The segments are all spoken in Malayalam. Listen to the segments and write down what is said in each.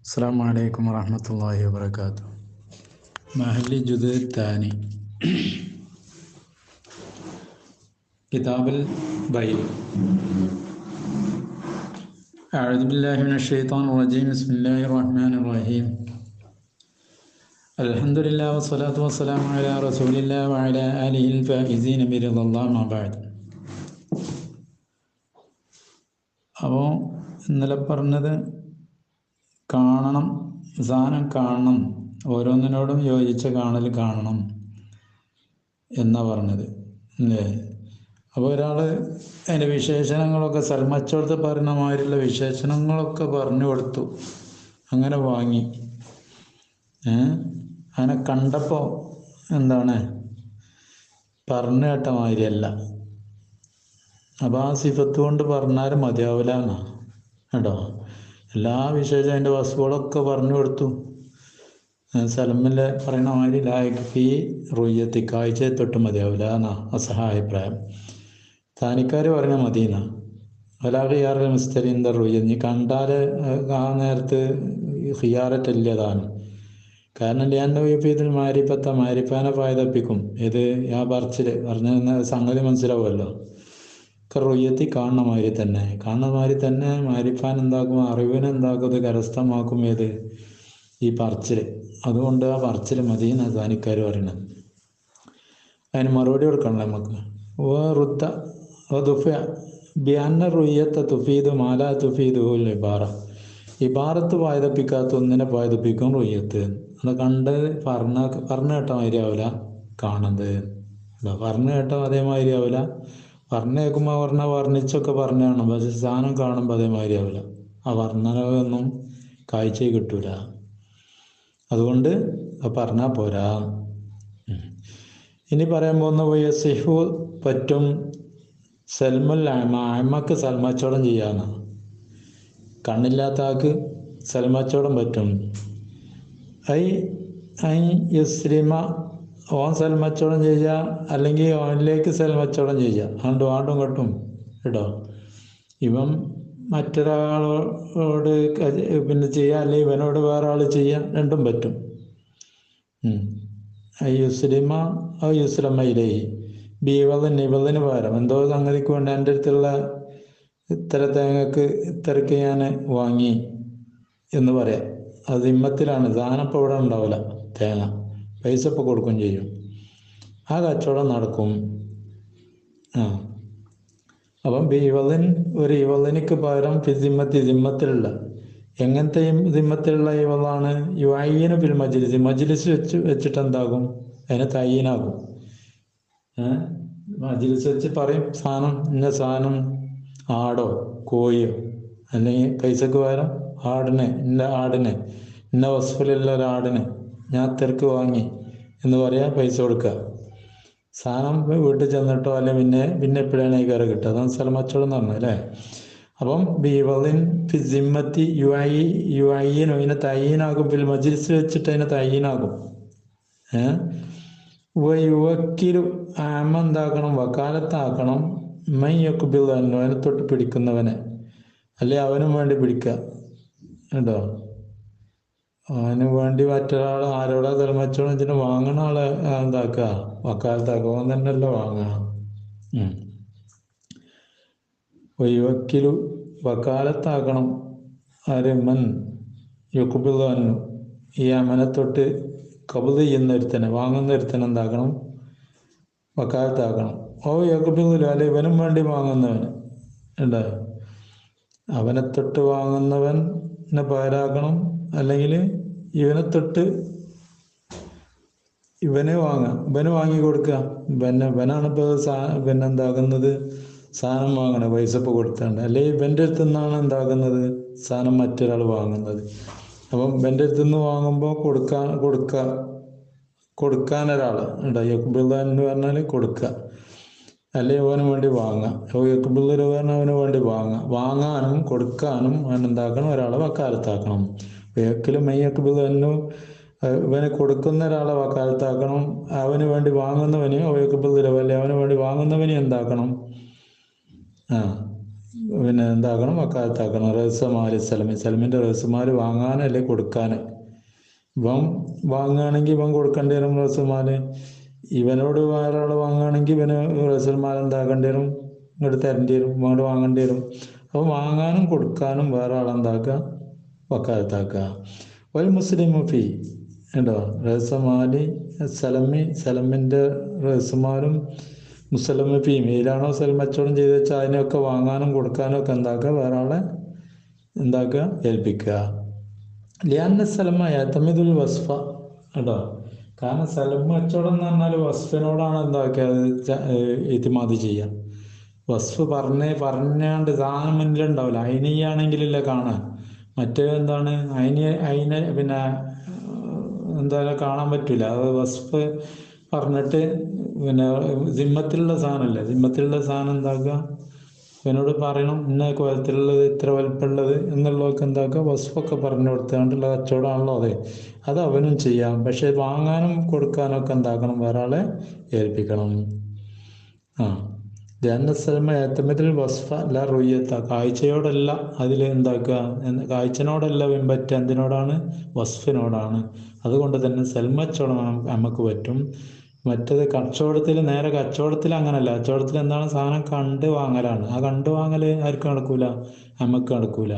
السلام عليكم ورحمة الله وبركاته. محلي جزء الثاني كتاب البيع. أعوذ بالله من الشيطان الرجيم. بسم الله الرحمن الرحيم. الحمد لله والصلاة والسلام على رسول الله وعلى آله الفائزين برضا الله ما بعد. അപ്പോൾ ഇന്നലെ പറഞ്ഞത് കാണണം, സാധനം കാണണം, ഓരോന്നിനോടും യോജിച്ച കാണൽ കാണണം എന്നാ പറഞ്ഞത് അല്ലേ. അപ്പോൾ ഒരാൾ അതിൻ്റെ വിശേഷണങ്ങളൊക്കെ സൽമച്ചോടത്ത് പറയുന്ന മാതിരിയുള്ള വിശേഷണങ്ങളൊക്കെ പറഞ്ഞു കൊടുത്തു, അങ്ങനെ വാങ്ങി. അങ്ങനെ കണ്ടപ്പോൾ എന്താണ് പറഞ്ഞു കേട്ട മാതിരിയല്ല. അപ്പോൾ ആ സിഫത്ത് കൊണ്ട് പറഞ്ഞാൽ മതിയാവില്ല എന്നാ കേട്ടോ. എല്ലാ വിശേഷം അതിൻ്റെ വസ്തുക്കളൊക്കെ പറഞ്ഞു കൊടുത്തു. സലമിലെ പറയുന്ന മാതിരി ലായക്ക് റുയ്യത്തി കാഴ്ചയെ തൊട്ട് മതിയാവില്ല എന്നാ അസഹാഭിപ്രായം. താനിക്കാർ പറഞ്ഞ മതിയെന്നാ. ഒലാഖിയാറിൽ മിസ്തരിന്ത റുയ്യ, നീ കണ്ടാൽ ആ നേരത്ത് ഹിയാററ്റില്ല താനും. കാരണം ലിയാൻ്റെ ഇതിൽ മാരിപ്പാനെ പായതപ്പിക്കും. ഇത് ആ പറിച്ചിൽ പറഞ്ഞ സംഗതി മനസ്സിലാവുമല്ലോ. റുയ്യത്തി കാണുന്ന മാതിരി തന്നെ മാരിഫാൻ എന്താക്കും, അറിവിനെ എന്താക്കും, ഇത് കരസ്ഥമാക്കും. ഏത് ഈ പറച്ചിൽ. അതുകൊണ്ട് ആ പറച്ചിൽ മതി എന്നാണ് സാനിക്കാർ പറയുന്നത്. അതിന് മറുപടി കൊടുക്കണം നമുക്ക്. റുദ്ദ ബിയാന്ന റുയ്യത്തെ തുഫീദ് മാല തുഫീദ് ഇബാറ. ഇബാറത്ത് പായതപ്പിക്കാത്ത ഒന്നിനെ പായതപ്പിക്കും റുയ്യത്ത്. അത് കണ്ട് പറഞ്ഞു കേട്ട മാതിരി ആവില്ല കാണുന്നത്. പറഞ്ഞു കേട്ട അതേമാതിരി ആവില്ല. പറഞ്ഞു കേൾക്കുമ്പോൾ വർണ്ണിച്ചൊക്കെ പറഞ്ഞാണ്, പക്ഷെ സാധനം കാണുമ്പോൾ അതേമാതിരി ആവില്ല. ആ വർണ്ണനൊന്നും കാഴ്ച കിട്ടൂല. അതുകൊണ്ട് പറഞ്ഞാൽ പോരാ. ഇനി പറയാൻ പോകുന്ന പോയ സിഹു പറ്റും സൽമുൽ അമ്മക്ക് സൽമച്ചോടം ചെയ്യാന്ന്. കണ്ണില്ലാത്ത ആൾക്ക് സൽമച്ചോടം പറ്റും. ഐ യുസ്ലിമ, ഓൻ സൽമച്ചോടം ചെയ്യുക, അല്ലെങ്കിൽ ഓനിലേക്ക് സൽമച്ചോടം ചെയ്യുക. ആണ്ടും കെട്ടും കേട്ടോ. ഇവൻ മറ്റൊരാളോട് പിന്നെ ചെയ്യുക, അല്ലെങ്കിൽ ഇവനോട് വേറെ ആൾ ചെയ്യുക, രണ്ടും പറ്റും. യുസ്ലിമ യുസ്ലമയിലേ ബീവളിന് പകരം എന്തോ സംഗതിക്ക് വേണ്ടി എൻ്റെ അടുത്തുള്ള ഇത്തര തേങ്ങക്ക് ഇത്തരക്ക് ഞാൻ വാങ്ങി എന്ന് പറയാം. അത് ഇമ്മത്തിലാണ്. സാധനം ഇപ്പോൾ ഇവിടെ ഉണ്ടാവില്ല. തേങ്ങ പൈസ ഇപ്പോൾ കൊടുക്കുകയും ചെയ്യും. ആ കച്ചവടം നടക്കും. അപ്പം ഇവളിൻ ഒരു ഇവളിനിക്ക് പകരം സിമ്മത്തിലുള്ള എങ്ങനത്തെ സിമ്മത്തിലുള്ള ഇവളാണ് യുഅയ്യിനു ഫിൽ മജ്ലിസ്. മജ്ലിസ് വെച്ചിട്ട് എന്താകും, അതിന് തയ്യീനാകും. മജ്ലിസ് വെച്ച് പറയും സാധനം, ഇന്ന സാധനം ആടോ കോഴിയോ, അല്ലെങ്കിൽ പൈസക്ക് പകരം ആടിനെ ഇന്ന വസ്ഫിലുള്ള ഒരാടിനെ ഞാൻ തിരക്ക് വാങ്ങി എന്ന് പറയാ, പൈസ കൊടുക്കുക. സാധനം വീട്ടിൽ ചെന്നിട്ടോ അല്ലെ പിന്നെ എപ്പോഴാണ് ഈ കയറി കിട്ടുക. അതാണ് സൽമച്ചോടം എന്ന് പറഞ്ഞത് അല്ലേ. അപ്പം ബിവളിൻ ഫിസിമ്മത്തി യുഅയ്യിനു, ഇതിനെ തയ്യീനാകും. ഫിൽ മജ്ലിസ് വെച്ചിട്ട് അതിനെ തയ്യീനാകും. യുവക്കിലു ആമ എന്താക്കണം, വക്കാലത്താക്കണം. മയ്യക്കുബിൽ അന്നു, അതിനെ തൊട്ട് പിടിക്കുന്നവനെ, അല്ലെ അവനും വേണ്ടി പിടിക്കുക കേട്ടോ. അവന് വേണ്ടി മറ്റൊരാൾ ആരോടാ തലമച്ചോളം വെച്ചിട്ട് വാങ്ങണ ആളെ എന്താക്കുക, വക്കാലത്താക്കുക. അവൻ തന്നെയല്ല വാങ്ങണം. വക്കിലു വക്കാലത്താക്കണം. ആരമൻ യുക്കുബിൽ അന്നു, ഈ അമനെ തൊട്ട് കബുദ് ചെയ്യുന്ന ഒരുത്തനെ, വാങ്ങുന്ന ഒരുത്തനെ എന്താക്കണം, വക്കാലത്താക്കണം. യക്കുബില്ല, അല്ലെ ഇവനും വേണ്ടി വാങ്ങുന്നവന് ഉണ്ടോ, അവനെ തൊട്ട് വാങ്ങുന്നവനെ പകരാക്കണം. അല്ലെങ്കിൽ ഇവനെ തൊട്ട് ഇവന് വാങ്ങി കൊടുക്കുക. ഇവനാണ് ഇപ്പോൾ എന്താകുന്നത്, സാധനം വാങ്ങണത് പൈസ ഇപ്പോൾ കൊടുത്താണ്ട്. അല്ലെങ്കിൽ ഇവൻ്റെ അടുത്ത് നിന്നാണ് എന്താകുന്നത്, സാധനം മറ്റൊരാൾ വാങ്ങുന്നത്. അപ്പം ഇവൻ്റെ അടുത്ത് നിന്ന് വാങ്ങുമ്പോൾ കൊടുക്കാൻ ഒരാൾ ഉണ്ടോ. യക്കുബിള്ള എന്ന് പറഞ്ഞാൽ കൊടുക്കുക, അല്ലെ അവന് വേണ്ടി വാങ്ങുക. യക്കുബിള്ള പറഞ്ഞാൽ അവന് വേണ്ടി വാങ്ങാനും കൊടുക്കാനും അവനെന്താക്കണം, ഒരാളെ വക്കാലത്താക്കണം. വേക്കിലും മെയ്യക്കുബിൾ തന്നെ ഇവന് കൊടുക്കുന്ന ഒരാളെ വക്കാലത്താക്കണം. അവന് വേണ്ടി വാങ്ങുന്നവന് വേക്കുബിൾ അല്ലെ അവന് വേണ്ടി വാങ്ങുന്നവന് എന്താക്കണം, പിന്നെ എന്താക്കണം, വക്കാലത്താക്കണം. റേസമാല് സലമി, സലമിൻ്റെ റേസുമാല് വാങ്ങാനല്ലേ കൊടുക്കാൻ. ഇവൻ വാങ്ങുകയാണെങ്കിൽ ഇവൻ കൊടുക്കേണ്ടി വരും റേസുമാല്. ഇവനോട് വേറെ ആൾ വാങ്ങുകയാണെങ്കിൽ ഇവന് റേസുമാൽ എന്താക്കേണ്ടി വരും, ഇങ്ങോട്ട് തരേണ്ടി വരും, ഇങ്ങോട്ട് വാങ്ങേണ്ടി വരും. അപ്പോൾ വാങ്ങാനും കൊടുക്കാനും വേറെ ആളെന്താക്കുക, വക്കാലത്താക്കുക. ഒരു മുസ്ലിം ഫീ ഉണ്ടോ, റേസമാലി സലമി, സലമിൻ്റെ റേസുമാലും മുസലമ ഫീ, മേലാണോ സലം കച്ചവടം ചെയ്ത് വെച്ചാൽ അതിനൊക്കെ വാങ്ങാനും കൊടുക്കാനും ഒക്കെ എന്താക്കുക, വേറെ ആളെ എന്താക്കുക, ഏൽപ്പിക്കുക. ലിയാന്ന സലമ യതമിദുൽ വസ്ഫ കേട്ടോ. കാരണം സലം കച്ചവടം എന്ന് പറഞ്ഞാൽ വസ്ഫിനോടാണ് എന്താക്കിയത്, ഇത്തിമാദ് ചെയ്യുക. വസ്ഫ് പറഞ്ഞാണ്ട് സാധനം മുന്നിലുണ്ടാവില്ല. അയിനിയാണെങ്കിലില്ല കാണാൻ. മറ്റേ എന്താണ് അയിന് പിന്നെ എന്തായാലും കാണാൻ പറ്റില്ല. അത് വസ്ഫ് പറഞ്ഞിട്ട് പിന്നെ സിമ്മത്തിലുള്ള സാധനമല്ലേ, സിമ്മത്തിലുള്ള സാധനം എന്താക്കുക, ഇവനോട് പറയണം ഇന്ന കോലത്തിലുള്ളത്, ഇത്ര വലിപ്പമുള്ളത് എന്നുള്ളതൊക്കെ എന്താക്കുക, വസ്ഫൊക്കെ പറഞ്ഞു കൊടുത്തുകൊണ്ടുള്ള കച്ചവടമാണല്ലോ അത് അവനും ചെയ്യാം. പക്ഷെ വാങ്ങാനും കൊടുക്കാനും ഒക്കെ എന്താക്കണം, വേറെ ആളെ ഏൽപ്പിക്കണം. ജനസൽമ ഏത്തമതിൽ വസ്ഫ അല്ല റുയ്യത്ത, കാഴ്ചയോടല്ല അതിൽ എന്താക്കുക, കാഴ്ചനോടല്ല പിൻപറ്റ, എന്തിനോടാണ്, വസ്ഫിനോടാണ്. അതുകൊണ്ട് തന്നെ സൽമച്ചവടം നമുക്ക് പറ്റും. മറ്റത് കച്ചവടത്തിൽ, നേരെ കച്ചവടത്തിൽ അങ്ങനല്ല. കച്ചവടത്തിൽ എന്താണ്, സാധനം കണ്ട് വാങ്ങലാണ്. ആ കണ്ടു വാങ്ങൽ ആർക്കും നടക്കൂല, നമുക്ക് നടക്കൂല.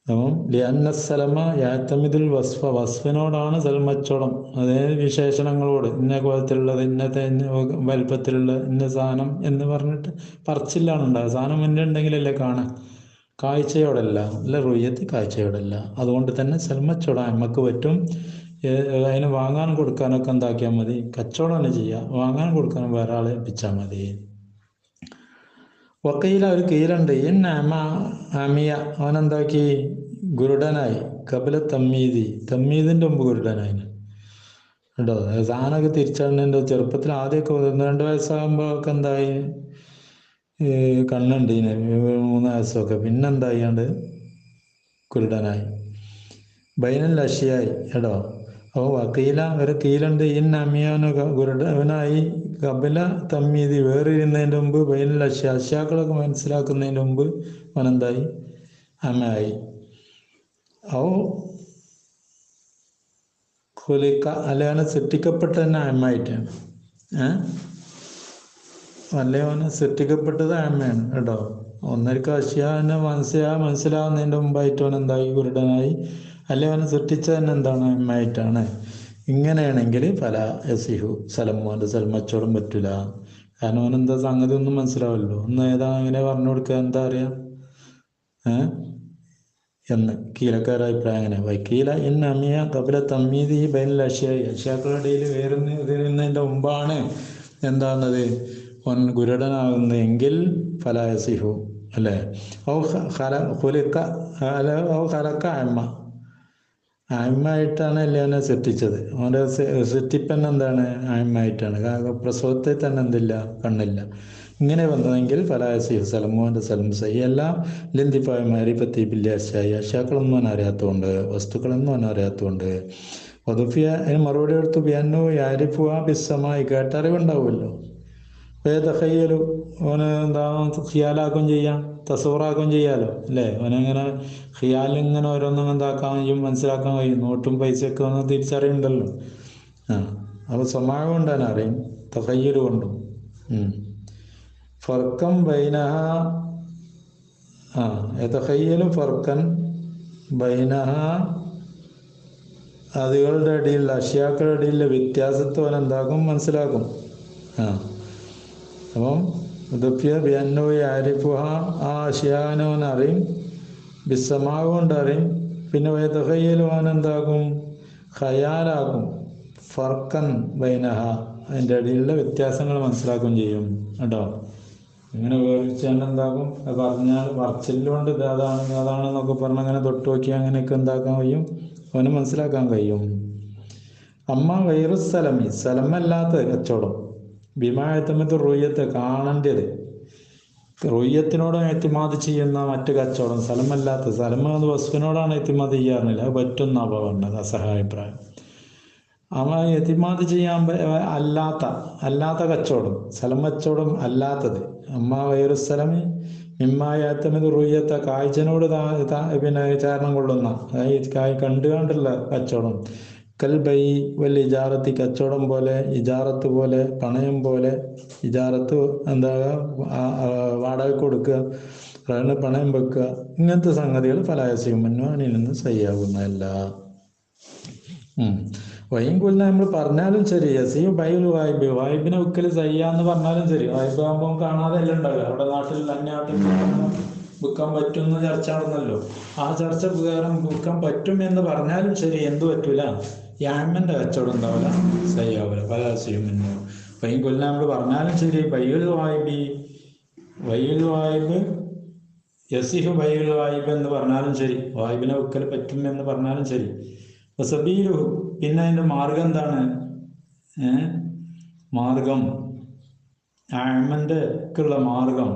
അപ്പം ലിയന്നസലമ യാത്തമിദുൽ വസ്ഫ, വസ്ഫിനോടാണ് സൽമച്ചവടം. അതേ വിശേഷണങ്ങളോട്, ഇന്ന കോലത്തിലുള്ളത്, ഇന്നത്തെ വലിപ്പത്തിലുള്ള ഇന്ന സാധനം എന്ന് പറഞ്ഞിട്ട് പറച്ചില്ലാണ് ഉണ്ടാകുക. സാധനം മുന്നേ ഉണ്ടെങ്കിലല്ലേ കാണാൻ. കാഴ്ചയോടല്ല, അല്ല റുയ്യത്ത് കാഴ്ചയോടല്ല. അതുകൊണ്ട് തന്നെ സൽമച്ചവടം നമുക്ക് പറ്റും. അതിന് വാങ്ങാൻ കൊടുക്കാനൊക്കെ എന്താക്കിയാൽ മതി, കച്ചവടം തന്നെ ചെയ്യുക. വാങ്ങാൻ കൊടുക്കാനും വേറെ ആളെ ഏൽപ്പിച്ചാൽ മതി. വക്കീല ഒരു കീലുണ്ട്, അമിയ, അവനെന്താക്കി, ഗുരുടനായി. കപില തമ്മീദിൻ്റെ മുമ്പ് ഗുരുടനായി കേട്ടോ. സാധനമൊക്കെ തിരിച്ചറിഞ്ഞതിൻ്റെ ചെറുപ്പത്തിൽ ആദ്യമൊക്കെ 1-2 വയസ്സാകുമ്പോൾ ഒക്കെ എന്തായി, കണ്ണുണ്ട് 3 വയസ്സൊക്കെ, പിന്നെന്തായാണ്ട് കുരുടനായി. ബൈനൽ അഷിയായി കേട്ടോ. അപ്പോൾ വക്കീല ഒരു കീലുണ്ട്, അമിയാനോ ഗുരുടനായി, കപില തമ്മീതി വേറിരുന്നതിൻ്റെ മുമ്പ്, ബൈനൽ അഷ്യാക്കളൊക്കെ മനസ്സിലാക്കുന്നതിൻ്റെ മുമ്പ് അവനെന്തായി, അമ്മയായി. ഖുലിക്ക അല്ലെ, അവനെ സൃഷ്ടിക്കപ്പെട്ട തന്നെ അമ്മയായിട്ടാണ്. അല്ലേ അവനെ സൃഷ്ടിക്കപ്പെട്ടത് അമ്മയാണ് കേട്ടോ. ഒന്നൊരിക്കൽ അഷ്യാനെ മനസ്സിലാവുന്നതിൻ്റെ മുമ്പായിട്ട് അവൻ എന്തായി, കുരുടനായി. അല്ലെ അവനെ സൃഷ്ടിച്ച തന്നെ എന്താണ്, അമ്മയായിട്ടാണ്. ഇങ്ങനെയാണെങ്കിൽ പല യസിഹു സലമോൻ്റെ സൽമച്ചോടും പറ്റില്ല. കാരണം അവനെന്താ സംഗതി ഒന്നും മനസ്സിലാവല്ലോ. ഒന്ന് എങ്ങനെ പറഞ്ഞു കൊടുക്കുക, എന്താ അറിയാം എന്ന് കീലക്കാരുടെ അഭിപ്രായം. അങ്ങനെ വക്കീല അമിയ കപില തമ്മീദി ബൈനൽ അഷ്യായി, അഷ്യാക്കളുടെ ഇടയിൽ വേറുന്നതിൻ്റെ മുമ്പാണ് എന്താകുന്നത്, അവൻ ഗുരുടനാകുന്നതെങ്കിൽ ഫലായസിഹു അല്ലേ. ഖലക്ക അമ്മയായിട്ടാണ് അല്ലേ അവനെ സൃഷ്ടിച്ചത്. അവൻ്റെ സൃഷ്ടിപ്പൻ എന്താണ്, അമ്മയായിട്ടാണ്. പ്രസവത്തെ തന്നെ എന്തില്ല, കണ്ണില്ല. ഇങ്ങനെ വന്നതെങ്കിൽ ഫലായസിഹു സലമോൻ്റെ സലം സയ്യല്ല ലിന്തിപ്പായ മാരിപ്പത്തി ബില്യാശായി, അഷ്യാക്കളൊന്നും അവൻ അറിയാത്തതുകൊണ്ട്, വസ്തുക്കളൊന്നും അവൻ അറിയാത്തതുകൊണ്ട്. വധുഫിയ അതിന് മറുപടി എടുത്തു, ബിയന്നു യാരിഫുവാ ബിസ്സമായി, കേട്ടറിവുണ്ടാവുമല്ലോ. തഖയ്യലു, അവന് എന്താ ഖിയാലാക്കുകയും ചെയ്യാം, തസൂറാക്കുകയും ചെയ്യാമല്ലോ അല്ലേ. അവനങ്ങനെ ഖിയാലിങ്ങനെ ഓരോന്നും എന്താക്കാൻ കഴിയും, മനസ്സിലാക്കാൻ കഴിയും. നോട്ടും പൈസയൊക്കെ ഒന്ന് തിരിച്ചറിയുന്നുണ്ടല്ലോ. അപ്പോൾ സ്വഭാവം കൊണ്ട് തന്നെ അറിയും, തഖയ്യൽ കൊണ്ടും. ഫർക്കം ബൈനഹ, തഖയ്യലും ഫർക്കൻ ബൈനഹ, അതുകളുടെ ഇടയിലുള്ള അഷ്യാക്കളുടെ ഇടയിലുള്ള വ്യത്യാസത്തെ അവൻ എന്താക്കും, മനസ്സിലാക്കും. അപ്പം ദുഃഖ്യ ബിയന്നോ ആരിഫുഹ, ആ അഷ്യാനോൻ അറിയും, ബിസ്സമാവ് കൊണ്ട് അറിയും. പിന്നെ തഖയ്യലുവാൻ എന്താക്കും, ഖയാലാക്കും. ഫർക്കൻ ബൈനഹ, അതിൻ്റെ ഇടയിലുള്ള വ്യത്യാസങ്ങൾ മനസ്സിലാക്കുകയും ചെയ്യും കേട്ടോ. ഇങ്ങനെ വേർതിരിച്ചാണ്ട് എന്താക്കും, പറഞ്ഞാൽ പറച്ചിലുകൊണ്ട് അതാണെന്നൊക്കെ പറഞ്ഞ് അങ്ങനെ തൊട്ട് നോക്കി അങ്ങനെയൊക്കെ എന്താക്കാൻ കഴിയും, അവന് മനസ്സിലാക്കാൻ കഴിയും. അമ്മ വൈറുസലമി, സ്ഥലമല്ലാത്ത കച്ചവടം, ബിമായത്തമത്ത് റുയ്യത്ത്, കാണേണ്ടത്, റുയ്യത്തിനോട് എത്തിമാത് ചെയ്യുന്ന മറ്റ് കച്ചവടം, സ്ഥലമല്ലാത്ത, സ്ഥലം അത് വസ്തുവിനോടാണ് എത്തിമാത് ചെയ്യാറില്ല, അത് പറ്റുന്ന പറഞ്ഞത് അസഹാഭിപ്രായം. അവ എത്തിമാത് ചെയ്യാൻ അല്ലാത്ത കച്ചവടം, സ്ഥലം കച്ചവടം അല്ലാത്തത്. അമ്മ വേറൊരു സ്ഥലം മിമ്മായത്തമത് റുയ്യത്ത കാഴ്ചനോട് പിന്നെ ചാരണം കൊള്ളുന്ന, അതായത് കണ്ടുകൊണ്ടുള്ള കച്ചവടം. കൽ ബൈ വൽ ഇജാറത്തി, കച്ചവടം പോലെ, ഇജാറത്ത് പോലെ, പണയം പോലെ. ഇജാറത്ത് എന്താ, വാടക കൊടുക്കുക, പണയം വെക്കുക, ഇങ്ങനത്തെ സംഗതികൾ ഫലായസ്യമുന്നോ അതിൽ നിന്ന് സഹിയാകുന്നതല്ല. വൈകുല്ല നമ്മൾ പറഞ്ഞാലും ശരി, യസീ ബൈൽ വായ്ബ്, വായ്ബിനെ വിൽക്കൽ സയ്യാന്ന് പറഞ്ഞാലും ശരി. വായ്പ ആകുമ്പോൾ കാണാതെ അല്ല ഉണ്ടാവുക. അവിടെ നാട്ടിൽ വിൽക്കാൻ പറ്റും എന്ന് ചർച്ച നടന്നല്ലോ. ആ ചർച്ച പ്രകാരം വിൽക്കാൻ പറ്റും എന്ന് പറഞ്ഞാലും ശരി, എന്ത് പറ്റൂല, യാമന്റെ കച്ചവടം ഉണ്ടാവില്ല, സയ്യാവില്ല, ഫലാസ്യമുന്നോ. വൈകുല്ല നമ്മൾ പറഞ്ഞാലും ശരി, ബൈൽ വായ്ബ് യസിഹു ബൈൽ വായ്ബ് എന്ന് പറഞ്ഞാലും ശരി, വായ്ബിനെ വിൽക്കൽ പറ്റും എന്ന് പറഞ്ഞാലും ശരി. സബീലുഹു, പിന്നെ അതിൻ്റെ മാർഗം എന്താണ്? മാർഗം, ആമൻ്റെക്കുള്ള മാർഗം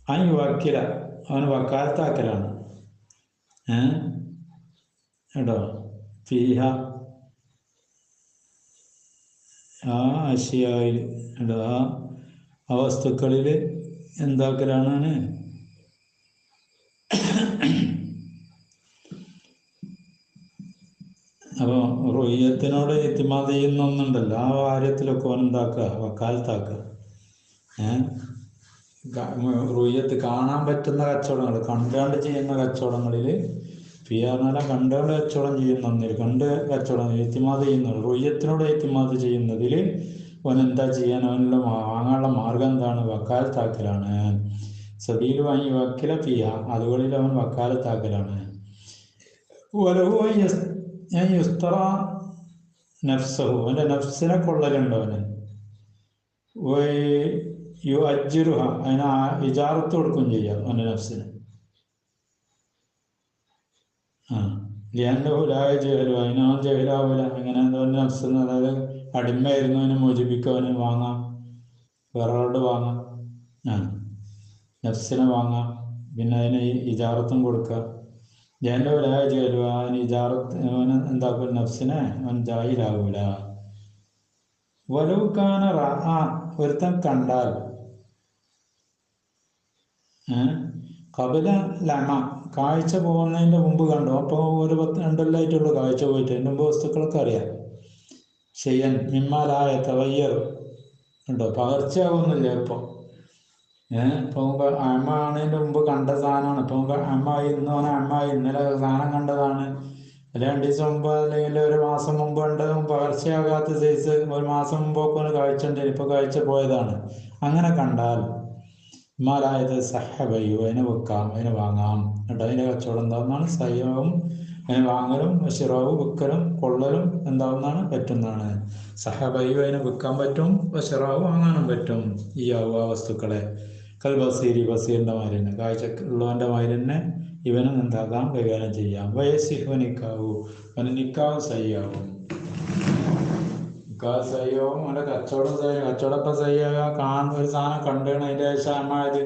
അതിന് വക്കീല, അവന് വക്കാലത്താക്കലാണ്. കേട്ടോ, ഫീഹ, ആ അഷിയായിൽ, കേട്ടോ, ആ വസ്തുക്കളിൽ എന്താക്കലാണ്? അപ്പോൾ റുയ്യത്തിനോട് ഇത്തിമാദ് ചെയ്യുന്ന ഒന്നുണ്ടല്ലോ, ആ കാര്യത്തിലൊക്കെ ഓൻ എന്താക്കുക, വക്കാലത്താക്കുക. റുയ്യത്ത് കാണാൻ പറ്റുന്ന കച്ചവടങ്ങൾ, കണ്ടുകൊണ്ട് ചെയ്യുന്ന കച്ചവടങ്ങളിൽ, ഫിയാർനാല കണ്ടുകൊണ്ട് കച്ചവടം ചെയ്യുന്ന ഒന്നിൽ, കണ്ട് കച്ചവടം ഇത്തിമാദ് ചെയ്യുന്നത്, റുയ്യത്തിനോട് ഇത്തിമാദ് ചെയ്യുന്നതിൽ ഓൻ എന്താ ചെയ്യാൻ, അവനുള്ള വാങ്ങാനുള്ള മാർഗം എന്താണ്? വക്കാലത്താക്കലാണ്. സബീൽ വാങ്ങി വക്കില ഫിയ, അതുകളിൽ അവൻ വക്കാലത്താക്കലാണ്. യുസ്തറ നഫ്സഹു, അവൻ്റെ നഫ്സിനെ കൊള്ളലുണ്ട് അവന്. യു അജ്റുഹ, അതിന് ഇജാറത്ത് കൊടുക്കുകയും ചെയ്യാം അവൻ്റെ നഫ്സിന്. ലിയന്നഹുലായ ജഹലു, അതിനവൻ ജഹലാവൂല. അങ്ങനെ അവൻ്റെ നഫ്സിന്, അതായത് അടിമയായിരുന്നു, അവനെ മോചിപ്പിക്കുക, അവന് വാങ്ങാം, വേറൊരാളോട് വാങ്ങാം, നഫ്സിനെ വാങ്ങാം. പിന്നെ അതിന് ഇജാറത്തും കൊടുക്കുക. ലിയന്നഹുലായ ജഹലു, അവന് ഇജാറത്ത്, അവന് എന്താക്കും, നഫ്സിനെ അവൻ ജാഹിലാവൂല. വലവുക്കാന ഒരുത്തൻ കണ്ടാൽ, കപില ലമ, കാഴ്ച പോകുന്നതിൻ്റെ മുമ്പ് കണ്ടു. അപ്പോൾ ഒരു 2 കൊല്ലമായിട്ടുള്ളൂ കാഴ്ച പോയിട്ട്, അതിൻ്റെ മുമ്പ് വസ്തുക്കളൊക്കെ അറിയാം. ചെയ്യാൻ മിമ്മാലായ തവയ്യർ ഉണ്ടോ, പകർച്ചയാവുന്നില്ല ഇപ്പോൾ. ഇപ്പോൾ അമ്മ ആണതിൻ്റെ മുമ്പ് കണ്ട സാധനമാണ്. ഇപ്പോൾ അമ്മായി ഇന്നലെ സാധനം കണ്ടതാണ്, അല്ലെങ്കിൽ 2 ദിവസം മുമ്പ്, അല്ലെങ്കിൽ ഒരു മാസം മുമ്പ് കണ്ടതും പകർച്ചയാകാത്ത സൈസ്, 1 മാസം മുമ്പൊക്കെ ഒന്ന് കാഴ്ച ഉണ്ട്, ഇപ്പോൾ കാഴ്ച പോയതാണ്. അങ്ങനെ കണ്ടാൽ മാലായത് സഹബയ്യു, അതിനെ വെക്കാം, അതിനെ വാങ്ങാം. എന്നിട്ട് അതിൻ്റെ കച്ചവടം എന്താവുന്നതാണ്? സഹ്യവും, അതിനെ വാങ്ങലും ഷിറാവ്, വിൽക്കലും കൊള്ളലും എന്താവുന്നതാണ്? പറ്റുന്നതാണ്. സഹബയ്യു, അതിനെ വിൽക്കാൻ പറ്റും, ഷിറാവ് വാങ്ങാനും പറ്റും. ഈ ആ വസ്തുക്കളെ കൽ ബസീറിൻ്റെ മാതിരി തന്നെ, കാഴ്ച ഉള്ളവൻ്റെ മാതിരി തന്നെ ഇവനും എന്താക്കാം, കൈകാര്യം ചെയ്യാം. വയസ്സിഹു നിക്കാവു, അവന് നിക്കാവ് സയ്യാവും, നിക്കാവ് സയ്യാവും. അവൻ്റെ കച്ചവടം സയ്യാകാൻ ഒരു സാധനം കണ്ടാണ്, അതിൻ്റെ ശേഷം അമ്മായത്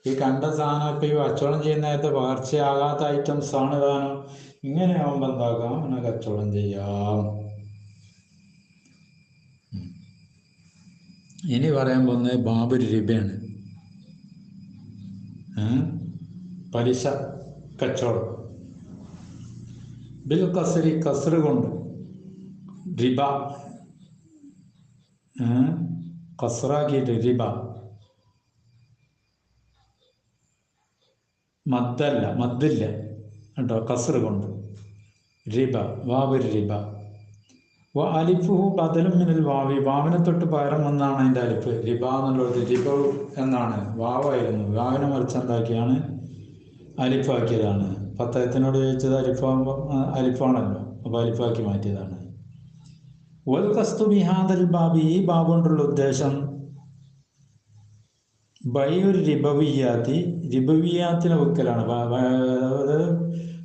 ഈ കണ്ട സാധനം ഇപ്പം ഈ കച്ചവടം ചെയ്യുന്ന നേരത്തെ പകർച്ചയാകാത്ത ഐറ്റംസ് ആണ് താനും. ഇങ്ങനെ ആവുമ്പോൾ എന്താക്കാം, അവനെ കച്ചവടം ചെയ്യാം. ഇനി പറയാൻ പോകുന്നത് ബാബുൽ റിബയാണ്, പലിശ കച്ചവടം. ബിൽ കസരി, കസറ് കൊണ്ട്, റിബ, കസറാക്കിയിട്ട് റിബ, മദ്ദില്ല കേട്ടോ, കസറ് കൊണ്ട് റിബ, വാബുൽ റിബ. അലിഫുഹു ബദലും മിനൽ വാവി, വാവിനെ തൊട്ട് പകരം വന്നാണ് അതിൻ്റെ അലിഫ്. റിബ എന്നുള്ളത് റിബ എന്നാണ്, വാവായിരുന്നു, വാവിനെ മറിച്ചുണ്ടാക്കിയാണ് അലിഫാക്കിയതാണ്. പത്തയത്തിനോട് ചോദിച്ചത് അലിഫാകുമ്പോൾ അലിഫാണല്ലോ, അപ്പോൾ അലിഫാക്കി മാറ്റിയതാണ്. വൽ ഖസ്തു ബിഹാദൽ ബാബി, ഈ ബാബ് കൊണ്ടുള്ള ഉദ്ദേശം ബൈഉർ റിബവിയാത്തി, റിബവിയാത്തിനെ വെക്കലാണ്. അതായത്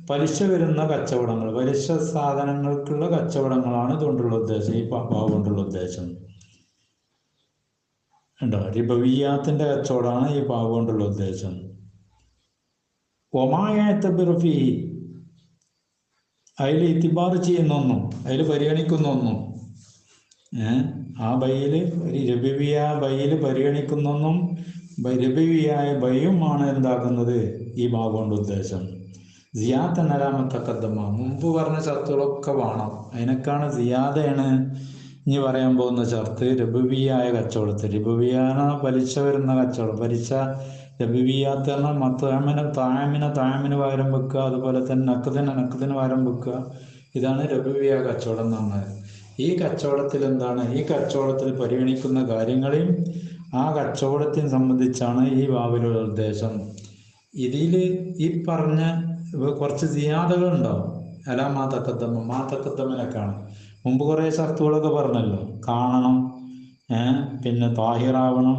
പലിശ വരുന്ന കച്ചവടങ്ങൾ, പലിശ സാധനങ്ങൾക്കുള്ള കച്ചവടങ്ങളാണ് ഇതുകൊണ്ടുള്ള ഉദ്ദേശം, ഈ ബാബ് കൊണ്ടുള്ള ഉദ്ദേശം ഉണ്ടോ. റിബവിയാത്തിൻ്റെ കച്ചവടമാണ് ഈ ബാബ് കൊണ്ടുള്ള ഉദ്ദേശം. ഒമായത്തബിറുഫി, അതിൽ ഇത്തിബാർ ചെയ്യുന്ന ഒന്നും, അതിൽ പരിഗണിക്കുന്ന ഒന്നും, ആ ബൈയിൽ ഒരു രബിവിയ ബൈയിൽ പരിഗണിക്കുന്ന ഒന്നും രബിവിയായ ബൈയുമാണ് എന്താക്കുന്നത് ഈ ബാബ് കൊണ്ട് ഉദ്ദേശം. സിയാദത്തൻ അലാമ തഖദ്ദമ, മുമ്പ് പറഞ്ഞ ഷർത്തുകളൊക്കെ വേണം. അതിനൊക്കെയാണ് സിയാദയാണ് ഇനി പറയാൻ പോകുന്ന ഷർത്ത്. രബുവിയായ കച്ചവടത്തിൽ, രബുവിയാന പലിശ വരുന്ന കച്ചവടം, പലിശ രബുവിയാത്ത് പറഞ്ഞാൽ താമിന് പകരം വെക്കുക, അതുപോലെ തന്നെ നക്കതിന് പകരം വെക്കുക. ഇതാണ് രബുവിയ കച്ചവടം എന്ന് പറഞ്ഞത്. ഈ കച്ചവടത്തിൽ എന്താണ്, ഈ കച്ചവടത്തിൽ പരിഗണിക്കുന്ന കാര്യങ്ങളെയും ആ കച്ചവടത്തിനെ സംബന്ധിച്ചാണ് ഈ ബാബിലുള്ള ഉദ്ദേശം. ഇതിൽ ഈ പറഞ്ഞ കുറച്ച് സിയാദകളുണ്ടാവും. അല്ല മാതക്കത്തമ്മനൊക്കെയാണ്. മുമ്പ് കുറേ ഷർത്തുകളൊക്കെ പറഞ്ഞല്ലോ. കാണണം, പിന്നെ താഹിറാവണം,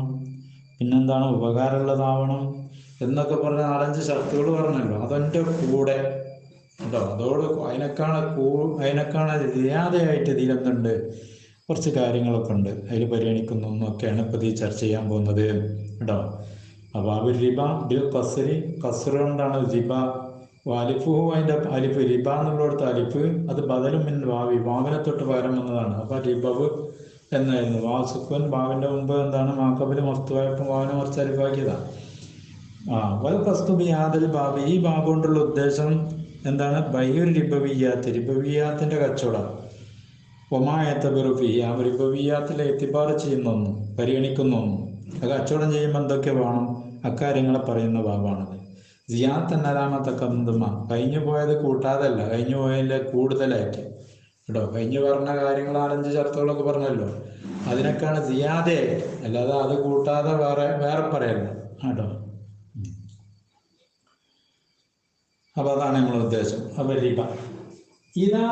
പിന്നെന്താണ് ഉപകാരമുള്ളതാവണം എന്നൊക്കെ പറഞ്ഞ 4-5 ഷർത്തുകൾ പറഞ്ഞല്ലോ. അതെൻ്റെ കൂടെ കേട്ടോ. അതോട് അതിനേക്കാണ് സിയാദയായിട്ട് ഇതിലെന്തുണ്ട്, കുറച്ച് കാര്യങ്ങളൊക്കെ ഉണ്ട്. അതിൽ പരിഗണിക്കുന്നൊക്കെയാണ് ഇപ്പോൾ ഈ ചർച്ച ചെയ്യാൻ പോകുന്നത് കേട്ടോ. അപ്പോൾ ആ റിബ ബിൽ കസ്റ് കൊണ്ടാണ് റിബ. അലിഫുഹു, അതിൻ്റെ അലിഫ് റിബ എന്നുള്ളിടത്ത് അലിഫ് അത് ബദലും മിൻ വാവിനെ തൊട്ട് പകരം വന്നതാണ്. അപ്പോൾ റിബവ് എന്നായിരുന്നു. സുക്കുൻ ബാവിൻ്റെ മുമ്പ് എന്താണ് മാക്കബിൽ മസ്തുവായപ്പോൾ വാവിനെ മറിച്ച് അലിഫാക്കിയതാണ്. വൽ കസ്തു ബി ഹാദൽ ബാബ്, ഈ ബാബ് കൊണ്ടുള്ള ഉദ്ദേശം എന്താണ്, ബൈയുൽ റിബവിയാത്തിൻ്റെ കച്ചവടം. ഒമായത്തബിറുഫി, ആ റിബവിയാത്തിൽ എത്തിബാർ ചെയ്യുന്ന ഒന്നും പരിഗണിക്കുന്ന ഒന്നും, അത് കച്ചവടം ചെയ്യുമ്പോൾ എന്തൊക്കെ വേണം അക്കാര്യങ്ങളെ പറയുന്ന ബാബാണത്. സിയാദത്തൻ അലാമത്ത കന്തുമ, കഴിഞ്ഞു പോയത് കൂട്ടാതല്ല, കഴിഞ്ഞു പോയതിൻ്റെ കൂടുതലായിട്ട് കേട്ടോ. കഴിഞ്ഞു പറഞ്ഞ കാര്യങ്ങൾ 4-5 ഷർത്തുകളൊക്കെ പറഞ്ഞല്ലോ, അതിനൊക്കെയാണ് സിയാദയായിട്ട്, അല്ലാതെ അത് കൂട്ടാതെ വേറെ പറയല്ല കേട്ടോ. അപ്പോൾ അതാണ് നമ്മളെ ഉദ്ദേശം. അപ്പോൾ റിബ ഇതാ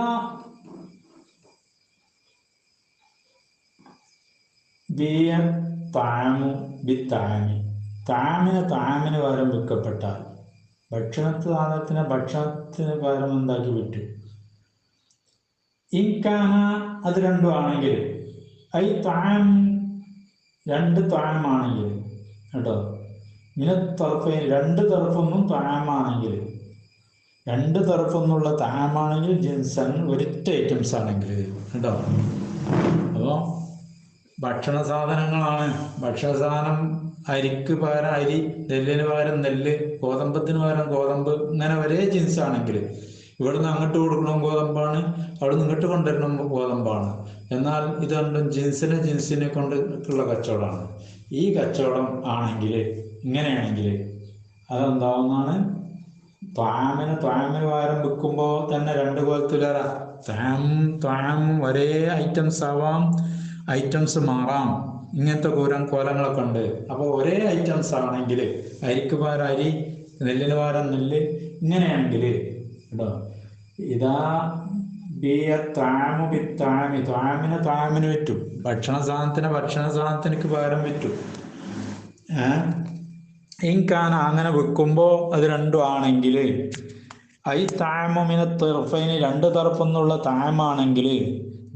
താമിന് പകരം വിൽക്കപ്പെട്ടാൽ, ഭക്ഷണത്തിന് പകരം എന്താക്കി വിറ്റു. ഇൻകാന, അത് രണ്ടും ആണെങ്കിൽ, ഐ താം, 2 താമാണെങ്കിൽ കേട്ടോ. മിനത്തറഫൈൻ, 2 തറഫൊന്നും താമാണെങ്കിൽ, 2 തറഫൊന്നുള്ള താമാണെങ്കിൽ, ജിൻസൻ ഒരിറ്റ ഐറ്റംസ് ആണെങ്കിൽ കേട്ടോ. അപ്പോൾ ഭക്ഷണ സാധനങ്ങളാണ്. ഭക്ഷണ സാധനം അരിക്ക് പകരം അരി, നെല്ലിന് പകരം നെല്ല്, ഗോതമ്പത്തിന് പകരം ഗോതമ്പ്, ഇങ്ങനെ ഒരേ ജിൻസാണെങ്കിൽ ഇവിടുന്ന് അങ്ങോട്ട് കൊടുക്കണം ഗോതമ്പാണ്, അവിടെ നിന്ന് ഇങ്ങോട്ട് കൊണ്ടുവരണം ഗോതമ്പാണ്. എന്നാൽ ഇത് രണ്ടും ജിൻസിനെ കൊണ്ടുള്ള കച്ചവടമാണ്. ഈ കച്ചവടം ആണെങ്കിൽ, ഇങ്ങനെയാണെങ്കിൽ അതെന്താവുന്നതാണ്, താമിന് പകരം വിൽക്കുമ്പോൾ തന്നെ 2 കോലത്തിലേറെ താമും ഒരേ ഐറ്റംസ് ആവാം, ഐറ്റംസ് മാറാം. ഇങ്ങനത്തെ കോലങ്ങളൊക്കെ ഉണ്ട്. അപ്പോൾ ഒരേ ഐറ്റംസ് ആണെങ്കിൽ, അരിക്ക് പകരം അരി, നെല്ലിന് പകരം നെല്ല്, ഇങ്ങനെയാണെങ്കിൽ കേട്ടോ. ഇതാ താമിന് വിറ്റു, ഭക്ഷണ സാധനത്തിന് പകരം വിറ്റു. ഇൻകാന, അങ്ങനെ വെക്കുമ്പോൾ അത് രണ്ടും ആണെങ്കിൽ, ഐ താമിന തെർഫൈന്, 2 തറഫെന്നുള്ള താമാണെങ്കിൽ,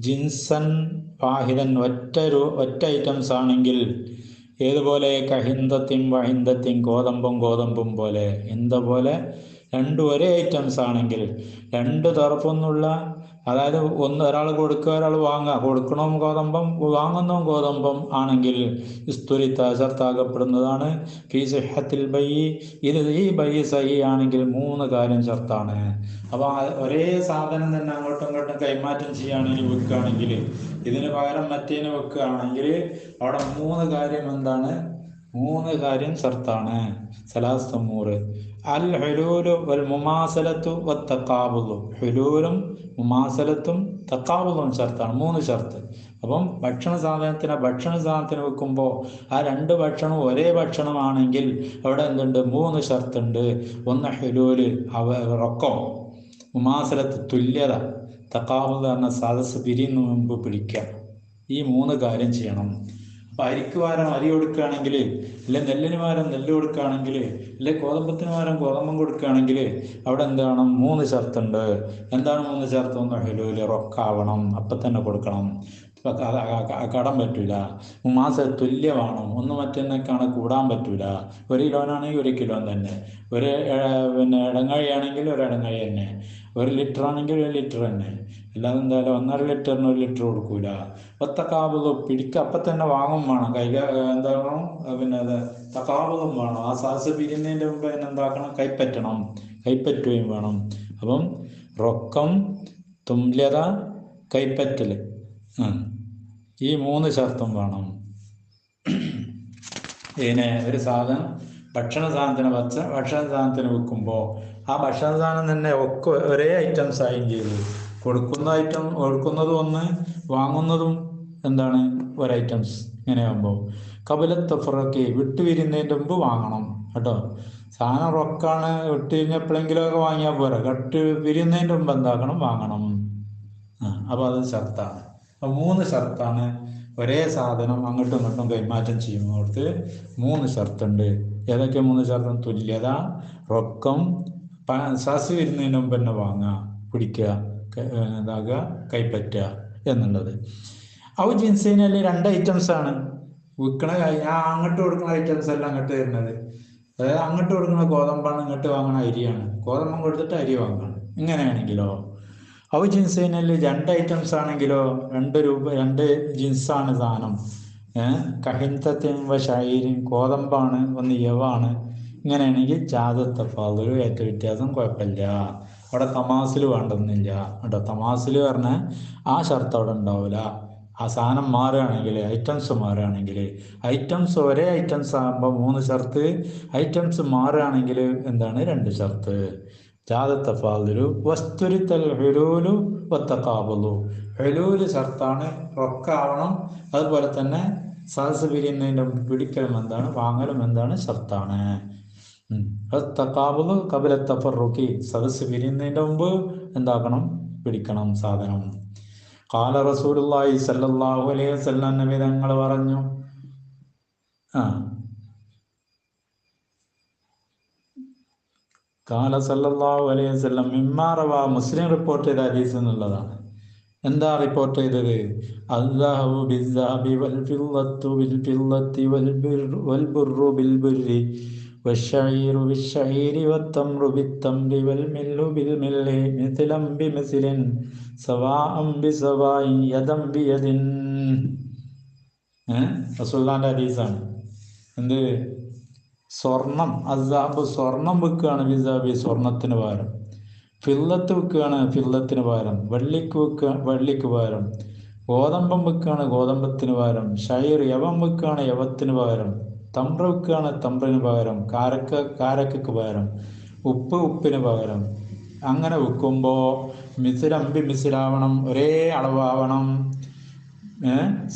ജിൻസൻ വാഹിദൻ, ഒറ്റ ഐറ്റംസ് ആണെങ്കിൽ, ഏതുപോലെ വഹിന്തത്തിൻ, ഗോതമ്പും പോലെ, പോലെ 2 ഒരേ ഐറ്റംസ് ആണെങ്കിൽ, 2 തറഫെന്നുള്ള, അതായത് ഒരാൾ കൊടുക്കുക, ഒരാൾ വാങ്ങുക, കൊടുക്കണവും ഗോതമ്പം, വാങ്ങുന്നതും ഗോതമ്പം ആണെങ്കിൽ, ഇസ്തുരിത്ത ഷർത്താകപ്പെടുന്നതാണ്. ഫീ സിഹത്തിൽ ബൈ, ഈ ബൈ സഹി ആണെങ്കിൽ 3 കാര്യം ഷർത്താണ്. അപ്പോൾ ഒരേ സാധനം തന്നെ അങ്ങോട്ടും ഇങ്ങോട്ടും കൈമാറ്റം ചെയ്യുകയാണെങ്കിൽ, വെക്കുകയാണെങ്കിൽ, ഇതിന് പകരം മറ്റേന് വെക്കുകയാണെങ്കിൽ, അവിടെ 3 കാര്യം എന്താണ്, 3 കാര്യം ഷർത്താണ്. സലാസ്തമൂറ് അൽ ഹുലൂലു വൽ മുമാസലത്തു വത്തഖാബുദു, ഹുലൂലും മുമാസലത്തും തഖാബുദും ഷർത്താണ്. 3 ഷർത്ത്. അപ്പം ഭക്ഷണ സാധനത്തിന് വെക്കുമ്പോൾ ആ 2 ഭക്ഷണം ഒരേ ഭക്ഷണമാണെങ്കിൽ അവിടെ എന്തുണ്ട്, 3 ഷർത്തുണ്ട്. ഒന്ന് ഹുലൂല്, റൊക്കം, മുമാസലത്ത് തുല്യത, തഖാബുദ് പറഞ്ഞ സദസ് പിരിയുന്ന മുമ്പ് പിടിക്കുക. ഈ 3 കാര്യം ചെയ്യണം. അപ്പം അരിക്ക് പകരം അരി കൊടുക്കുകയാണെങ്കിൽ, അല്ലെ നെല്ലിന് പകരം നെല്ല് കൊടുക്കുകയാണെങ്കിൽ, അല്ലെ ഗോതമ്പത്തിന് പകരം ഗോതമ്പം കൊടുക്കുകയാണെങ്കിൽ അവിടെ എന്താണ്, 3 ഷർത്തുണ്ട്. എന്താണ് 3 ഷർത്ത്? ഒന്ന് ഹുലൂല്, റൊക്കാവണം, അപ്പം തന്നെ കൊടുക്കണം, കടം പറ്റൂല. മാസം തുല്യമാണോ, ഒന്ന് മറ്റൊന്നൊക്കെയാണ് കൂടാൻ പറ്റൂല. 1 കിലോനാണെങ്കിൽ 1 കിലോ തന്നെ, ഒരു ഇടങ്ങഴിയാണെങ്കിൽ 1 ഇടങ്ങഴി തന്നെ. 1 ലിറ്റർ ആണെങ്കിൽ 1 ലിറ്റർ തന്നെ, അല്ലാതെ എന്തായാലും 1.5 ലിറ്ററിന് 1 ലിറ്റർ കൊടുക്കൂല. തക്കാബുദ് പിടിക്കുക അപ്പം തന്നെ വാങ്ങും വേണം, എന്താണോ പിന്നെ അത് തക്കാബുദും വേണം. ആ സാസ് പിരിയുന്നതിൻ്റെ മുമ്പ് അതിനെ എന്താക്കണം, കൈപ്പറ്റുകയും വേണം. അപ്പം റൊക്കം, തുല്യത, കൈപ്പറ്റൽ, ഈ 3 ഷർത്തും വേണം. ഇതിനെ ഒരു സാധനം ഭക്ഷണ സാധനത്തിന് വിൽക്കുമ്പോൾ ആ ഭക്ഷണ സാധനം തന്നെ ഒക്കെ ഒരേ ഐറ്റംസ് ആയും ചെയ്തു, കൊടുക്കുന്നതും ഒന്ന്, വാങ്ങുന്നതും എന്താണ് ഒരു ഐറ്റംസ്. ഇങ്ങനെയാകുമ്പോൾ കബലത്തഫറൊക്കെ വിട്ടുപിരിയുന്നതിൻ്റെ മുമ്പ് വാങ്ങണം കേട്ടോ. സാധനം റൊക്കാണ്, വിട്ടുപിരിഞ്ഞപ്പോഴെങ്കിലും ഒക്കെ വാങ്ങിയാൽ പോരാ, പിരിയുന്നതിൻ്റെ മുമ്പ് എന്താക്കണം, വാങ്ങണം. അപ്പോൾ അത് ഷർത്താണ്. അപ്പോൾ 3 ഷർത്താണ്. ഒരേ സാധനം അങ്ങോട്ടും ഇങ്ങോട്ടും കൈമാറ്റം ചെയ്യുന്നോടത്ത് 3 ഷർത്തുണ്ട്. ഏതൊക്കെ 3 ഷർത്തും? തുല്യത, റൊക്കം, സാസ് വരുന്നതിന് മുമ്പ് തന്നെ വാങ്ങുക, പിടിക്കുക, ഇതാകുക, കൈപ്പറ്റുക എന്നുള്ളത്. ജിൻസിനല്ലേ 2 ഐറ്റംസാണ് വിൽക്കണ. അങ്ങോട്ട് കൊടുക്കുന്ന ഐറ്റംസ് അല്ല അങ്ങോട്ട് വരുന്നത്. അതായത് അങ്ങോട്ട് കൊടുക്കുന്ന ഗോതമ്പാണ്, ഇങ്ങോട്ട് വാങ്ങണ അരിയാണ്. ഗോതമ്പം കൊടുത്തിട്ട് അരി വാങ്ങണം. ഇങ്ങനെയാണെങ്കിലോ ജിൻസിനല്ലേ 2 ഐറ്റംസ് ആണെങ്കിലോ 2 ജിൻസാണ് സാധനം. കഹിന്തത്തിൻ ഷൈരിൻ, ഗോതമ്പാണ്, ഒന്ന് യവാണ്. ഇങ്ങനെയാണെങ്കിൽ ജാതത്തഫാദുൽ, ഏറ്റവും വ്യത്യാസം കുഴപ്പമില്ല. അവിടെ തമാസിൽ വേണ്ടെന്നില്ല കേട്ടോ. തമാസിൽ പറഞ്ഞാൽ ആ ഷർത്ത് അവിടെ ഉണ്ടാവില്ല. ആ സാധനം മാറുകയാണെങ്കിൽ, ഐറ്റംസ് മാറുകയാണെങ്കിൽ, ഐറ്റംസ് ഒരേ ഐറ്റംസ് ആകുമ്പോൾ 3 ഷർത്ത്, ഐറ്റംസ് മാറുകയാണെങ്കിൽ എന്താണ് 2 ഷർത്ത്. ജാതത്തഫാദുലു വസ്തുരിത്തൽ ഹുലൂലു വത്തഖാബുലു. ഹുലൂല് ഷർത്താണ്, റൊക്കാവണം. അതുപോലെ തന്നെ സദസ് പിരിയുന്നതിൻ്റെ പിടിക്കലും എന്താണ്, വാങ്ങലും എന്താണ്, ഷർത്താണ്. തഖാബുലു ഖബല തഫറുഖി, സദസ് പിരിയുന്നതിൻ്റെ മുമ്പ് എന്താക്കണം, പിടിക്കണം സാധനം. ഖാല റസൂലുള്ളാഹി സ്വല്ലല്ലാഹു അലൈഹി വസല്ലം, നബി തങ്ങൾ പറഞ്ഞു. ഖാല സല്ലല്ലാഹു അലൈഹി വസല്ലം മിമ്മാ റവാ, മുസ്ലിം റിപ്പോർട്ട് ചെയ്ത ഹദീസ് എന്നുള്ളതാണ്. എന്താ റിപ്പോർട്ട് ചെയ്തത്? അസ്സഹബു ബിസ്സഹബി വൽ ഫില്ലത്തു ബിൽ ഫില്ലത്തി വൽ ബുർറു ബിൽ ബുർരി വശ്ശഈറു ബിശ്ശഈരി വത്തംറു ബിത്തംറി വൽ മില്ലു ബിൽ മില്ലി മിസ്ലൻ ബിമിസ്ലിൻ സവാഅൻ ബിസവാഇൻ യദൻ ബിയദിൻ. റസൂലുള്ളാഹിന്റെ ഹദീസാണ്. എന്ത്? സ്വർണം, അസ്സഹബ് സ്വർണം വിൽക്കുകയാണ്, ബിസ്സഹബി സ്വർണത്തിന് പകരം, ഫില്ലത്ത് വിൽക്കുകയാണ്, ഫില്ലത്തിന് പകരം, വെള്ളിക്ക് പകരം, ഗോതമ്പം വിൽക്കുകയാണ്, ഗോതമ്പത്തിന് പകരം, ഷൈർ യവം വിൽക്കുകയാണ്, യവത്തിന് പകരം, തമ്പ്ര വിൽക്കുകയാണ്, തമ്പ്രിന് പകരം, കാരക്കക്ക് പകരം, ഉപ്പിന് പകരം. അങ്ങനെ വിൽക്കുമ്പോൾ മിസിലമ്പി മിസിലാവണം, ഒരേ അളവാവണം.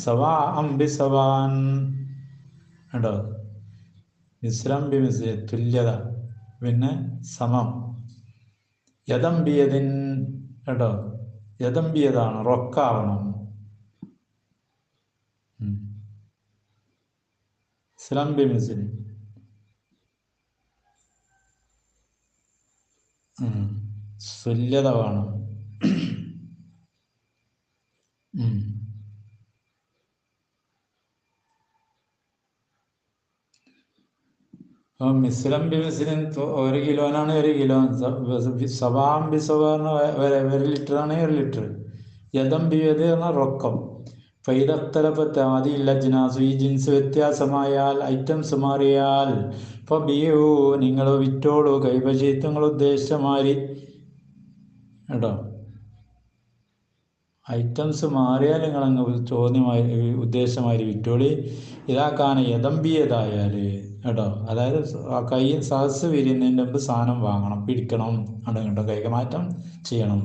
സവാ അമ്പി സവാൻ കേട്ടോ. മിസ്ലംബി മിസ് തുല്യത, പിന്നെ സമം. യദംബിയതിൻ കേട്ടോ, യദംബിയതാണ്, റൊക്കാവണം. ഇസ്ലംബി മിസിൽ തുല്യത വേണം. മിസ്ലം ബി മിസ്ലിൻ 1 കിലോനാണ് 1 കിലോ, സവാം ബി സവാന്ന് 1 ലിറ്ററാണ് 1 ലിറ്റർ. യദം ബിയത് എന്ന റൊക്കം. ഫൈദത്തലപ്പത്ത് ആദില്ല ജിനാസു, ഈ ജിൻസ് വ്യത്യാസമായാൽ, ഐറ്റംസ് മാറിയാൽ, ഇപ്പൊ ബിയു നിങ്ങൾ വിറ്റോളൂ, കൈപശീത്തങ്ങൾ ഉദ്ദേശിച്ച മാതിരി കേട്ടോ. ഐറ്റംസ് മാറിയാൽ നിങ്ങളങ്ങ് ഉദ്ദേശമായി വിറ്റോളി. ഇതാക്കാണ് യദംബിയതായാൽ കേട്ടോ. അതായത് സദസ് വിരിയുന്നതിൻ്റെ മുമ്പ് സാധനം വാങ്ങണം, പിടിക്കണം, അങ്ങോട്ടും ഇങ്ങോട്ടും കൈമാറ്റം ചെയ്യണം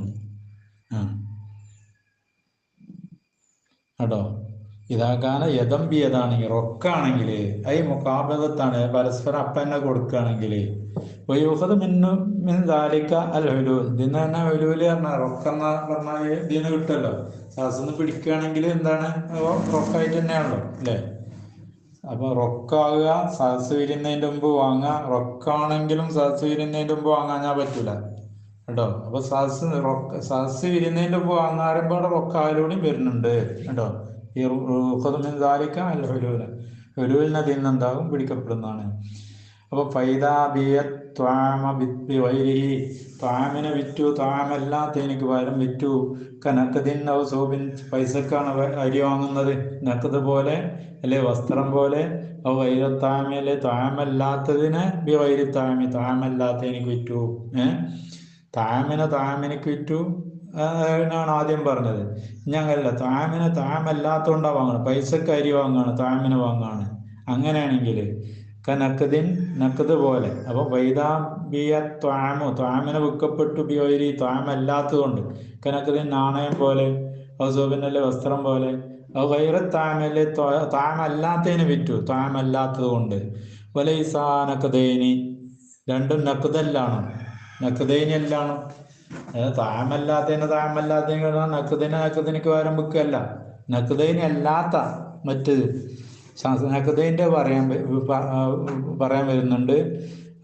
കേട്ടോ. ഇതാക്കാന യദംബിയതാണെങ്കിൽ, റൊക്കാണെങ്കിൽ അത് മുഖാബദത്താണ്, പരസ്പരം അപ്പം തന്നെ കൊടുക്കുകയാണെങ്കിൽ, വയൂഹദ് മിൻദാലിക അൽ ഹുലൂൽ, ഇതിന് തന്നെ ഹുലൂൽ പറഞ്ഞാൽ റൊക്കെന്ന പറഞ്ഞാൽ ഇതിന് കിട്ടുമല്ലോ. സദസ്സെന്ന് പിടിക്കുകയാണെങ്കിൽ എന്താണ്, റൊക്കായിട്ട് തന്നെയാണല്ലോ അല്ലേ. അപ്പൊ റൊക്കാവുക, സദസ് വിരുന്നതിൻ്റെ മുമ്പ് വാങ്ങുക. റൊക്കാണെങ്കിലും സദസ് വിരുന്നതിൻ്റെ മുമ്പ് വാങ്ങാൻ പറ്റൂല കേട്ടോ. അപ്പൊ സദസ് വിരുന്നതിൻ്റെ മുമ്പ് വാങ്ങാറുമ്പോൾ അവിടെ റൊക്കായാലൂടെയും വരുന്നുണ്ട് കേട്ടോ. ഈ ഹുലൂലിനെ തിന്നെന്താകും, പിടിക്കപ്പെടുന്നതാണ്. അപ്പോൾ ഫൈദാ ബിയ ത്വാമ വൈരിഹി, ത്വാമിനെ വിറ്റു, ത്വാമല്ലാത്തതിനക്ക് പകരം വിറ്റു. കനക്കതിൻ ഔ സോബിൻ, പൈസക്കാണ് അരി വാങ്ങുന്നത്, നക്കത് പോലെ അല്ലെ വസ്ത്രം പോലെ. അപ്പോൾ വൈരത്താമി അല്ലെ ത്വാമല്ലാത്തതിന് ബി വൈരിത്താമി, ത്വാമല്ലാത്തതിനക്ക് വിറ്റു. താമിനക്ക് വിറ്റു എന്നാണ് ആദ്യം പറഞ്ഞത്. ഞങ്ങളല്ല, താമല്ലാത്തതുകൊണ്ടാണ് വാങ്ങണം, പൈസക്ക് അരി വാങ്ങാണ്, താമിന് വാങ്ങാണ്. അങ്ങനെയാണെങ്കിൽ നക്കതിൻ, നക്കത് പോലെ. അപ്പോൾ വൈദാബിയ ത്വാമു, ത്വാമിനെ വിൽക്കപ്പെട്ടു, ബിയോരി ത്വാമല്ലാത്തതുകൊണ്ട്. കനക്കതിൻ നാണയം പോലെ, ഔസോബിനല്ലേ വസ്ത്രം പോലെ. വൈറത്താമല്ലേ ത്വാമല്ലാത്തതിന് വിറ്റു, ത്വാമല്ലാത്തത് കൊണ്ട്. വലൈസാ നക്കതേനി, രണ്ടും നക്കതല്ലാണ്, നക്കതേനി അല്ലാണ്. താമല്ലാത്തതിന് നക്കതിനക്ക് പകരം വിൽക്കല്ല. നക്കതേനി അല്ലാത്ത മറ്റ് നക്കതേൻ്റെ പറയാൻ വരുന്നുണ്ട്.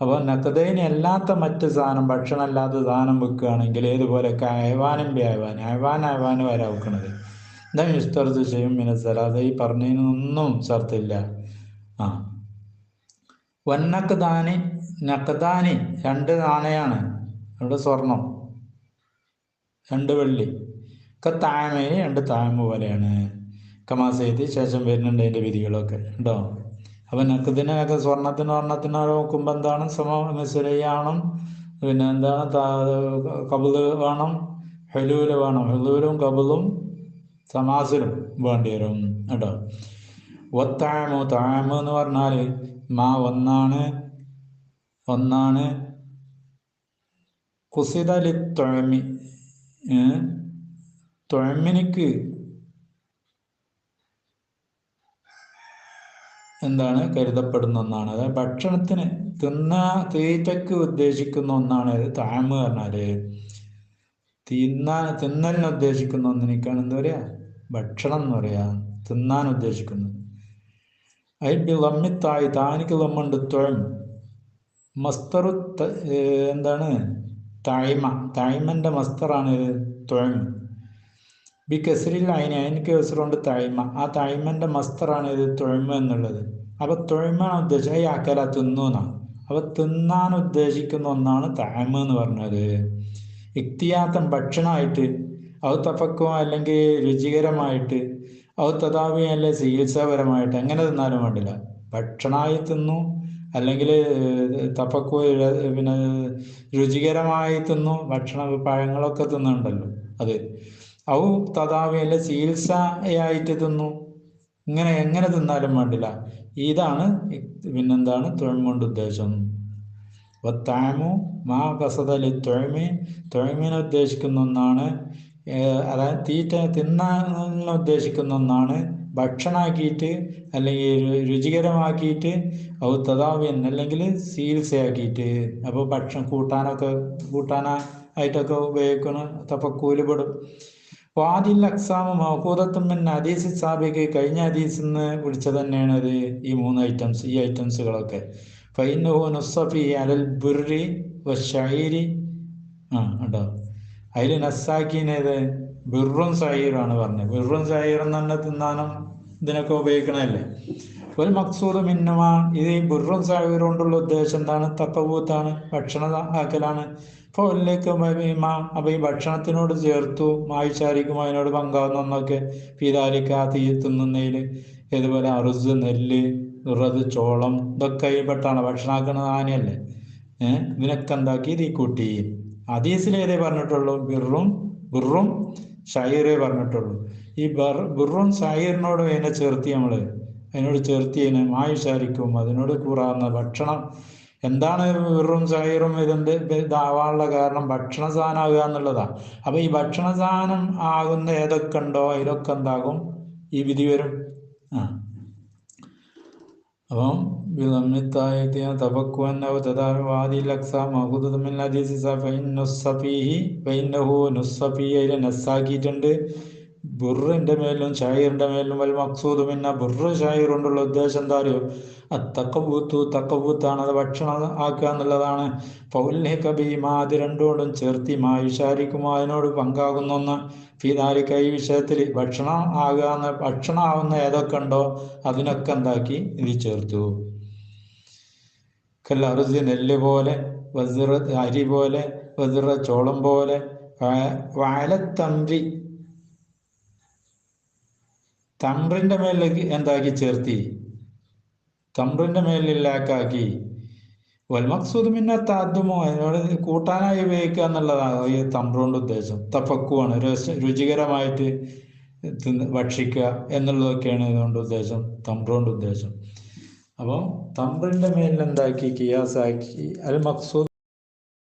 അപ്പോൾ നക്കതേനി അല്ലാത്ത മറ്റ് സാധനം, ഭക്ഷണം അല്ലാത്ത സാധനം വിൽക്കുകയാണെങ്കിൽ ഏതുപോലെ അയവാനും അയവാന് വരാ വെക്കണത്. എന്താ ഇഷ്ടർത്ത് ചെയ്യും മിനസലാതെ, ഈ പറഞ്ഞതിനൊന്നും ശർത്തില്ല. വന്നക്കദാനി, നക്കദാനി രണ്ട് നാണയാണ്, അവിടെ സ്വർണം, രണ്ട് വെള്ളി. താമേനി രണ്ട് താമ പോലെയാണ്. കമാസെയ്ത് ശേഷം വരുന്നുണ്ട് അതിൻ്റെ വിധികളൊക്കെ ഉണ്ടോ. അപ്പം നക്കതിനൊക്കെ സ്വർണത്തിന് നോക്കുമ്പോൾ എന്താണ് മിസ്രയാണം, പിന്നെ എന്താണ് കബുല് വേണം, ഹെലൂല് വേണം. ഹെലൂലും കബുലും സമാസിലും വേണ്ടി വരും കേട്ടോ. ഒത്താമു, താമു എന്ന് പറഞ്ഞാൽ ഒന്നാണ് കുസിതലി തൊഴമി, തൊഴമിനിക്ക് എന്താണ് കരുതപ്പെടുന്ന ഒന്നാണ്. അതായത് ഭക്ഷണത്തിന് തീറ്റയ്ക്ക് ഉദ്ദേശിക്കുന്ന ഒന്നാണ് താമ് പറഞ്ഞാല്. തിന്നലിന് ഉദ്ദേശിക്കുന്ന ഒന്നിനേക്കാണ് എന്താ പറയാ, ഭക്ഷണം എന്ന് പറയാ, തിന്നാൻ ഉദ്ദേശിക്കുന്നത്. അതിൽ ലമ്മിത്തായി, താനിക്ക് ലമ്മുണ്ട്. തൊഴം മസ്തറു എന്താണ് തായ്മന്റെ മസ്തറാണ് തൊഴം. ബി കെസറിൽ അതിന് കേസറുണ്ട് തായ്മ, ആ തായ്മന്റെ മസ്തറാണ് ഇത് തൊഴമ എന്നുള്ളത്. അപ്പൊ തൊഴമാണ് ഉദ്ദേശിച്ചത് ഈ അക്കല തിന്നുന്ന, അപ്പൊ തിന്നാൻ ഉദ്ദേശിക്കുന്ന ഒന്നാണ് തായ്മ എന്ന് പറഞ്ഞത്. ഇക്തിയാത്തം ഭക്ഷണമായിട്ട്, അത് തഫക്കോ അല്ലെങ്കിൽ രുചികരമായിട്ട്, അത് തഥാവി അല്ലെ ചികിത്സാപരമായിട്ട്, എങ്ങനെ തിന്നാലും വേണ്ടില്ല. ഭക്ഷണമായി തിന്നു, അല്ലെങ്കിൽ തഫക്കോ പിന്നെ രുചികരമായി തിന്നു, പഴങ്ങളൊക്കെ തിന്നുന്നുണ്ടല്ലോ അത്. ഔ തഥാവി അല്ലെ ചികിത്സയായിട്ട് തിന്നു, എങ്ങനെ തിന്നാലും വേണ്ടില്ല. ഇതാണ് പിന്നെന്താണ് തൊഴിൽ കൊണ്ട് ഉദ്ദേശം. താമു മാ കസതലി തൊഴിമിനെ ഉദ്ദേശിക്കുന്ന ഒന്നാണ്, അതായത് തിന്നാൻ ഉദ്ദേശിക്കുന്ന ഒന്നാണ്. ഭക്ഷണമാക്കിയിട്ട് അല്ലെങ്കിൽ രുചികരമാക്കിയിട്ട്, ഔ തഥാവിയൻ അല്ലെങ്കിൽ ചികിത്സയാക്കിയിട്ട്. അപ്പോൾ കൂട്ടാനായിട്ടൊക്കെ ഉപയോഗിക്കുന്ന തഫക്കൂല് പെടും. വാദിൽ അക്സാമ് മഹൂദത്തും പിന്നെ ഹദീസ് സാബിക്ക്, കഴിഞ്ഞ ഹദീസിൽ നിന്ന് വിളിച്ചത് തന്നെയാണ് അത്. ഈ ഈ ഐറ്റംസുകളൊക്കെ ഫൈനഹു നുസ്സഫി അലൽ ബുർരി വശൈരി കേട്ടോ. അതിൽ നസ്സാക്കിനേത് ബിറും സഹീറാണ് പറഞ്ഞത്. ബിറും സഹീറും എന്ന് പറഞ്ഞാൽ തിന്നാനും ഇതിനൊക്കെ ഉപയോഗിക്കണമല്ലേ. ഒരു മക്സൂദ് മിന്നുമ, ഇത് ഈ ബിറും സഹീറും കൊണ്ടുള്ള ഉദ്ദേശം എന്താണ്? തക്കവൂത്താണ്, ഭക്ഷണം ആക്കലാണ്. അപ്പോൾ അതിലേക്ക് അപ്പൊ ഈ ഭക്ഷണത്തിനോട് ചേർത്തു മായിച്ചാരിക്കും അതിനോട് പങ്കാവുന്ന ഒന്നൊക്കെ പീതാലിക്ക തീ തിന്നുന്നതിൽ. ഇതുപോലെ അറുസ്, നെല്ല്, ഉറത്, ചോളം, ഇതൊക്കെ പെട്ടാണ് ഭക്ഷണമാക്കുന്നത്. ആനയല്ലേ. ഇതിനൊക്കെ എന്താക്കി തീ കൂട്ടി. ഹദീസിലേതേ പറഞ്ഞിട്ടുള്ളൂ, ബിറും ഷൈറേ പറഞ്ഞിട്ടുള്ളൂ. ഈ ബിറും ഷൈറിനോട് അതിനെ ചേർത്തി, അതിനോട് ചേർത്തിയതിന് മായിഷാരിക്കും അതിനോട് കൂറാവുന്ന ഭക്ഷണം. എന്താണ് ബിറും ഷൈറും ഇതാവാനുള്ള കാരണം? ഭക്ഷണ സാധനമാകുക എന്നുള്ളതാണ്. അപ്പൊ ഈ ഭക്ഷണ സാധനം ആകുന്ന ഏതൊക്കെ ഉണ്ടോ അതിലൊക്കെ എന്താകും ഈ വിധി വരും. അപ്പം നസ്സാക്കിയിട്ടുണ്ട്. ബുറിന്റെ മേലും ഷായിറിന്റെ മേലും വൽ മക്സൂദ് പിന്നെ ബുറ് ഷായിർ കൊണ്ടുള്ള ഉദ്ദേശം എന്താ അറിയോ? തക്കബൂത്താണ്, അത് ഭക്ഷണം ആക്കുക എന്നുള്ളതാണ്. അത് രണ്ടുകൊണ്ടും ചേർത്തി മായുഷാരിക്കും അതിനോട് പങ്കാകുന്ന ഒന്ന് ഫീദാലിക്ക, ഈ വിഷയത്തിൽ ഭക്ഷണമാവുന്ന ഏതൊക്കെ ഉണ്ടോ അതിനൊക്കെ എന്താക്കി ഇതിൽ ചേർത്തു. കല്ലറുസി നെല്ല് പോലെ, വസിറ അരി പോലെ, വസിറ ചോളം പോലെ, വാലത്തമ്രി തമ്രിന്റെ മേലേക്ക് എന്താക്കി ചേർത്തി, തമ്രിന്റെ മേലിലാക്കാക്കി. വൽമക്സൂദ് പിന്നെ താദ്യമോ അതിനോട് കൂട്ടാനായി ഉപയോഗിക്കുക എന്നുള്ളതാണ് ഈ തമ്പ്രോണ്ട് ഉദ്ദേശം. തഫക്കുവാണ്, രുചികരമായിട്ട് ഭക്ഷിക്കുക എന്നുള്ളതൊക്കെയാണ് ഇതുകൊണ്ട് ഉദ്ദേശം, തമ്പ്രോണ്ട് ഉദ്ദേശം. അപ്പോൾ തമ്രിന്റെ മേലിൽ എന്താക്കി കിയാസാക്കി അൽ മക്സൂദ്